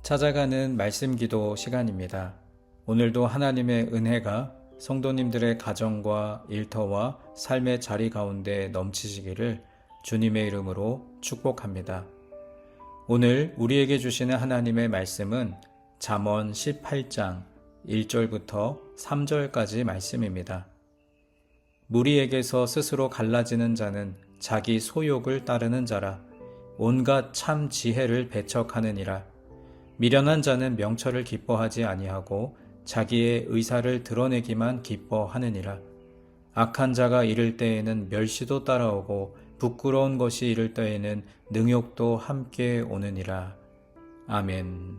찾아가는 말씀 기도 시간입니다. 오늘도 하나님의 은혜가 성도님들의 가정과 일터와 삶의 자리 가운데 넘치시기를 주님의 이름으로 축복합니다. 오늘 우리에게 주시는 하나님의 말씀은 잠언 18장 1절부터 3절까지 말씀입니다. 무리에게서 스스로 갈라지는 자는 자기 소욕을 따르는 자라. 온갖 참 지혜를 배척하느니라. 미련한 자는 명철을 기뻐하지 아니하고 자기의 의사를 드러내기만 기뻐하느니라. 악한 자가 이를 때에는 멸시도 따라오고 부끄러운 것이 이를 때에는 능욕도 함께 오느니라. 아멘.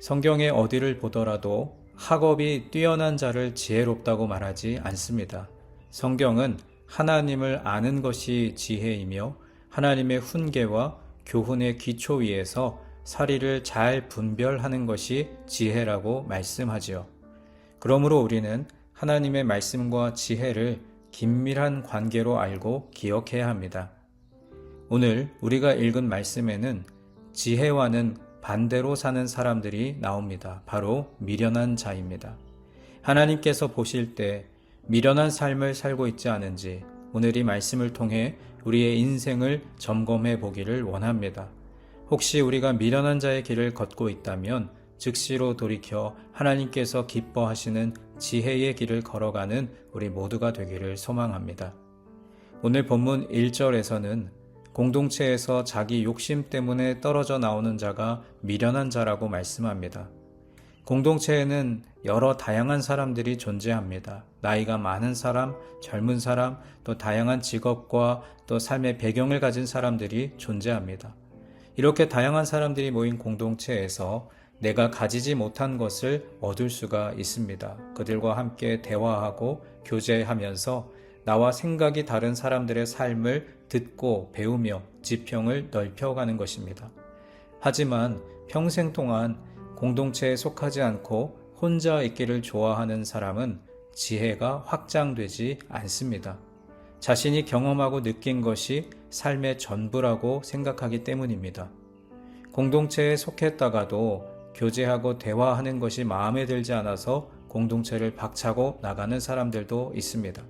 성경의 어디를 보더라도 학업이 뛰어난 자를 지혜롭다고 말하지 않습니다. 성경은 하나님을 아는 것이 지혜이며 하나님의 훈계와 교훈의 기초 위에서 사리를 잘 분별하는 것이 지혜라고 말씀하지요. 그러므로 우리는 하나님의 말씀과 지혜를 긴밀한 관계로 알고 기억해야 합니다. 오늘 우리가 읽은 말씀에는 지혜와는 반대로 사는 사람들이 나옵니다. 바로 미련한 자입니다. 하나님께서 보실 때 미련한 삶을 살고 있지 않은지 오늘 이 말씀을 통해 우리의 인생을 점검해 보기를 원합니다. 혹시 우리가 미련한 자의 길을 걷고 있다면 즉시로 돌이켜 하나님께서 기뻐하시는 지혜의 길을 걸어가는 우리 모두가 되기를 소망합니다. 오늘 본문 1절에서는 공동체에서 자기 욕심 때문에 떨어져 나오는 자가 미련한 자라고 말씀합니다. 공동체에는 여러 다양한 사람들이 존재합니다. 나이가 많은 사람, 젊은 사람, 또 다양한 직업과 또 삶의 배경을 가진 사람들이 존재합니다. 이렇게 다양한 사람들이 모인 공동체에서 내가 가지지 못한 것을 얻을 수가 있습니다. 그들과 함께 대화하고 교제하면서 나와 생각이 다른 사람들의 삶을 듣고 배우며 지평을 넓혀가는 것입니다. 하지만 평생 동안 공동체에 속하지 않고 혼자 있기를 좋아하는 사람은 지혜가 확장되지 않습니다. 자신이 경험하고 느낀 것이 삶의 전부라고 생각하기 때문입니다. 공동체에 속했다가도 교제하고 대화하는 것이 마음에 들지 않아서 공동체를 박차고 나가는 사람들도 있습니다.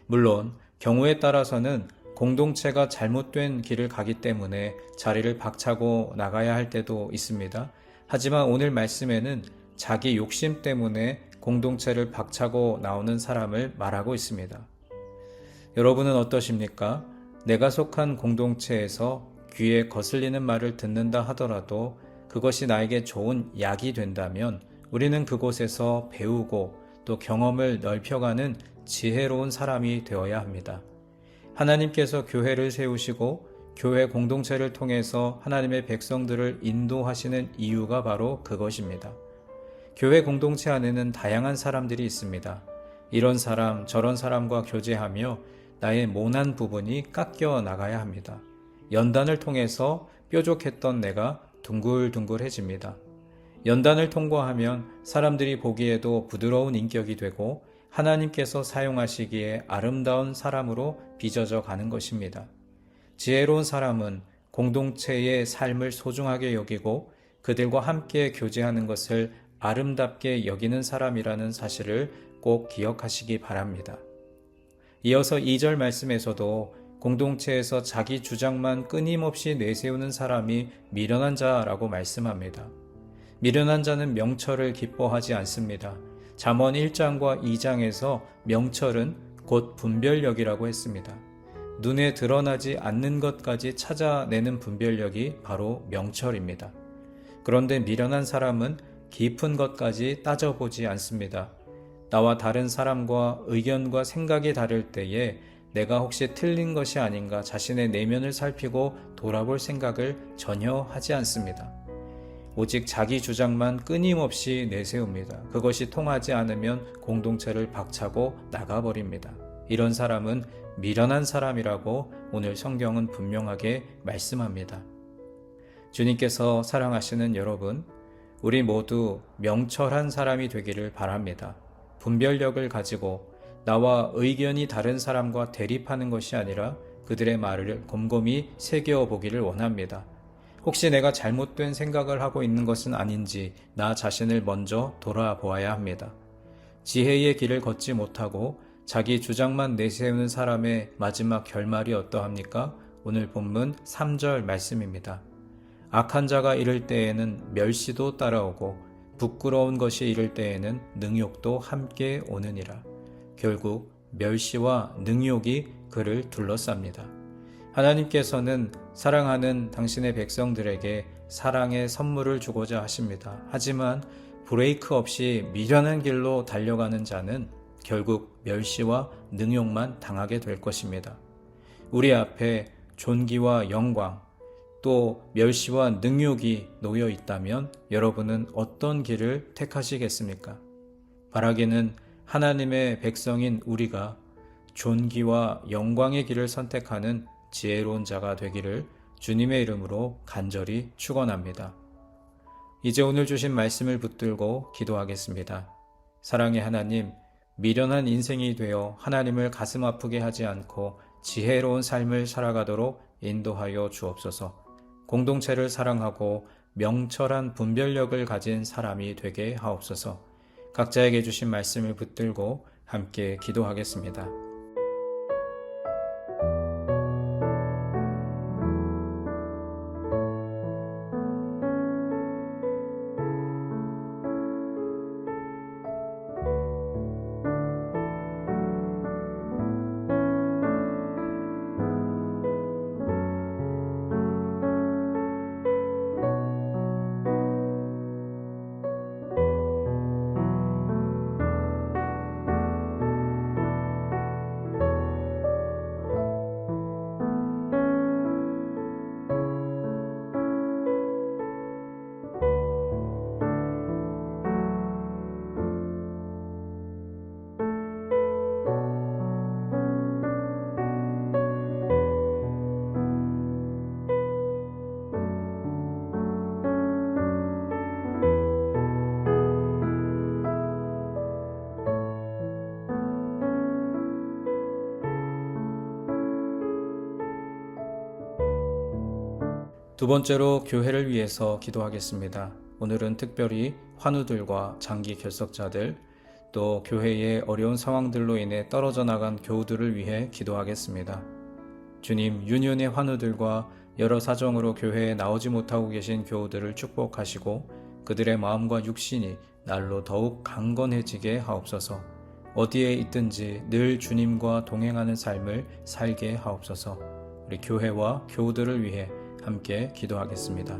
물론 경우에 따라서는 공동체가 잘못된 길을 가기 때문에 자리를 박차고 나가야 할 때도 있습니다. 하지만 오늘 말씀에는 자기 욕심 때문에 공동체를 박차고 나오는 사람을 말하고 있습니다. 여러분은 어떠십니까? 내가 속한 공동체에서 귀에 거슬리는 말을 듣는다 하더라도 그것이 나에게 좋은 약이 된다면 우리는 그곳에서 배우고 또 경험을 넓혀가는 지혜로운 사람이 되어야 합니다. 하나님께서 교회를 세우시고 교회 공동체를 통해서 하나님의 백성들을 인도하시는 이유가 바로 그것입니다. 교회 공동체 안에는 다양한 사람들이 있습니다. 이런 사람, 저런 사람과 교제하며 나의 모난 부분이 깎여 나가야 합니다. 연단을 통해서 뾰족했던 내가 둥글둥글해집니다. 연단을 통과하면 사람들이 보기에도 부드러운 인격이 되고 하나님께서 사용하시기에 아름다운 사람으로 빚어져 가는 것입니다. 지혜로운 사람은 공동체의 삶을 소중하게 여기고 그들과 함께 교제하는 것을 아름답게 여기는 사람이라는 사실을 꼭 기억하시기 바랍니다. 이어서 2절 말씀에서도 공동체에서 자기 주장만 끊임없이 내세우는 사람이 미련한 자라고 말씀합니다. 미련한 자는 명철을 기뻐하지 않습니다. 잠언 1장과 2장에서 명철은 곧 분별력이라고 했습니다. 눈에 드러나지 않는 것까지 찾아내는 분별력이 바로 명철입니다. 그런데 미련한 사람은 깊은 것까지 따져보지 않습니다. 나와 다른 사람과 의견과 생각이 다를 때에 내가 혹시 틀린 것이 아닌가 자신의 내면을 살피고 돌아볼 생각을 전혀 하지 않습니다. 오직 자기 주장만 끊임없이 내세웁니다. 그것이 통하지 않으면 공동체를 박차고 나가버립니다. 이런 사람은 미련한 사람이라고 오늘 성경은 분명하게 말씀합니다. 주님께서 사랑하시는 여러분, 우리 모두 명철한 사람이 되기를 바랍니다. 분별력을 가지고 나와 의견이 다른 사람과 대립하는 것이 아니라 그들의 말을 곰곰이 새겨 보기를 원합니다. 혹시 내가 잘못된 생각을 하고 있는 것은 아닌지 나 자신을 먼저 돌아보아야 합니다. 지혜의 길을 걷지 못하고 자기 주장만 내세우는 사람의 마지막 결말이 어떠합니까? 오늘 본문 3절 말씀입니다. 악한 자가 이를 때에는 멸시도 따라오고 부끄러운 것이 이를 때에는 능욕도 함께 오느니라. 결국 멸시와 능욕이 그를 둘러쌉니다. 하나님께서는 사랑하는 당신의 백성들에게 사랑의 선물을 주고자 하십니다. 하지만 브레이크 없이 미련한 길로 달려가는 자는 결국 멸시와 능욕만 당하게 될 것입니다. 우리 앞에 존귀와 영광, 또 멸시와 능욕이 놓여 있다면 여러분은 어떤 길을 택하시겠습니까? 바라기는 하나님의 백성인 우리가 존귀와 영광의 길을 선택하는 지혜로운 자가 되기를 주님의 이름으로 간절히 축원합니다. 이제 오늘 주신 말씀을 붙들고 기도하겠습니다. 사랑의 하나님, 미련한 인생이 되어 하나님을 가슴 아프게 하지 않고 지혜로운 삶을 살아가도록 인도하여 주옵소서. 공동체를 사랑하고 명철한 분별력을 가진 사람이 되게 하옵소서. 각자에게 주신 말씀을 붙들고 함께 기도하겠습니다. 두 번째로 교회를 위해서 기도하겠습니다. 오늘은 특별히 환우들과 장기 결석자들, 또 교회의 어려운 상황들로 인해 떨어져 나간 교우들을 위해 기도하겠습니다. 주님, 유년의 환우들과 여러 사정으로 교회에 나오지 못하고 계신 교우들을 축복하시고 그들의 마음과 육신이 날로 더욱 강건해지게 하옵소서. 어디에 있든지 늘 주님과 동행하는 삶을 살게 하옵소서. 우리 교회와 교우들을 위해 함께 기도하겠습니다.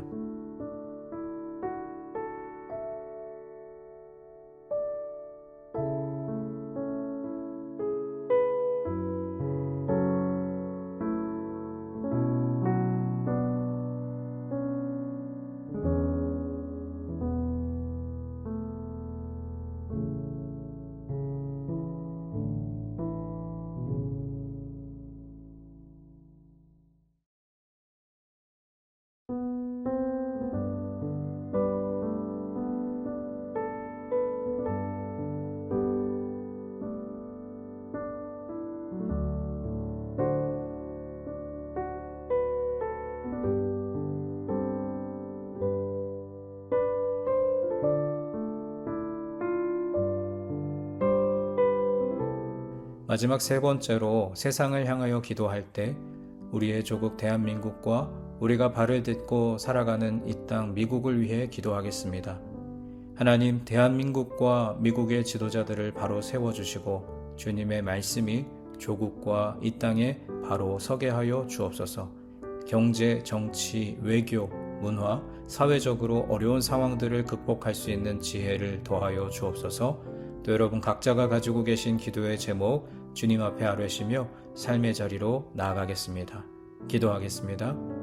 마지막 세 번째로 세상을 향하여 기도할 때 우리의 조국 대한민국과 우리가 발을 딛고 살아가는 이 땅 미국을 위해 기도하겠습니다. 하나님, 대한민국과 미국의 지도자들을 바로 세워주시고 주님의 말씀이 조국과 이 땅에 바로 서게 하여 주옵소서. 경제, 정치, 외교, 문화, 사회적으로 어려운 상황들을 극복할 수 있는 지혜를 더하여 주옵소서. 또 여러분 각자가 가지고 계신 기도의 제목 주님 앞에 아뢰시며 삶의 자리로 나아가겠습니다. 기도하겠습니다.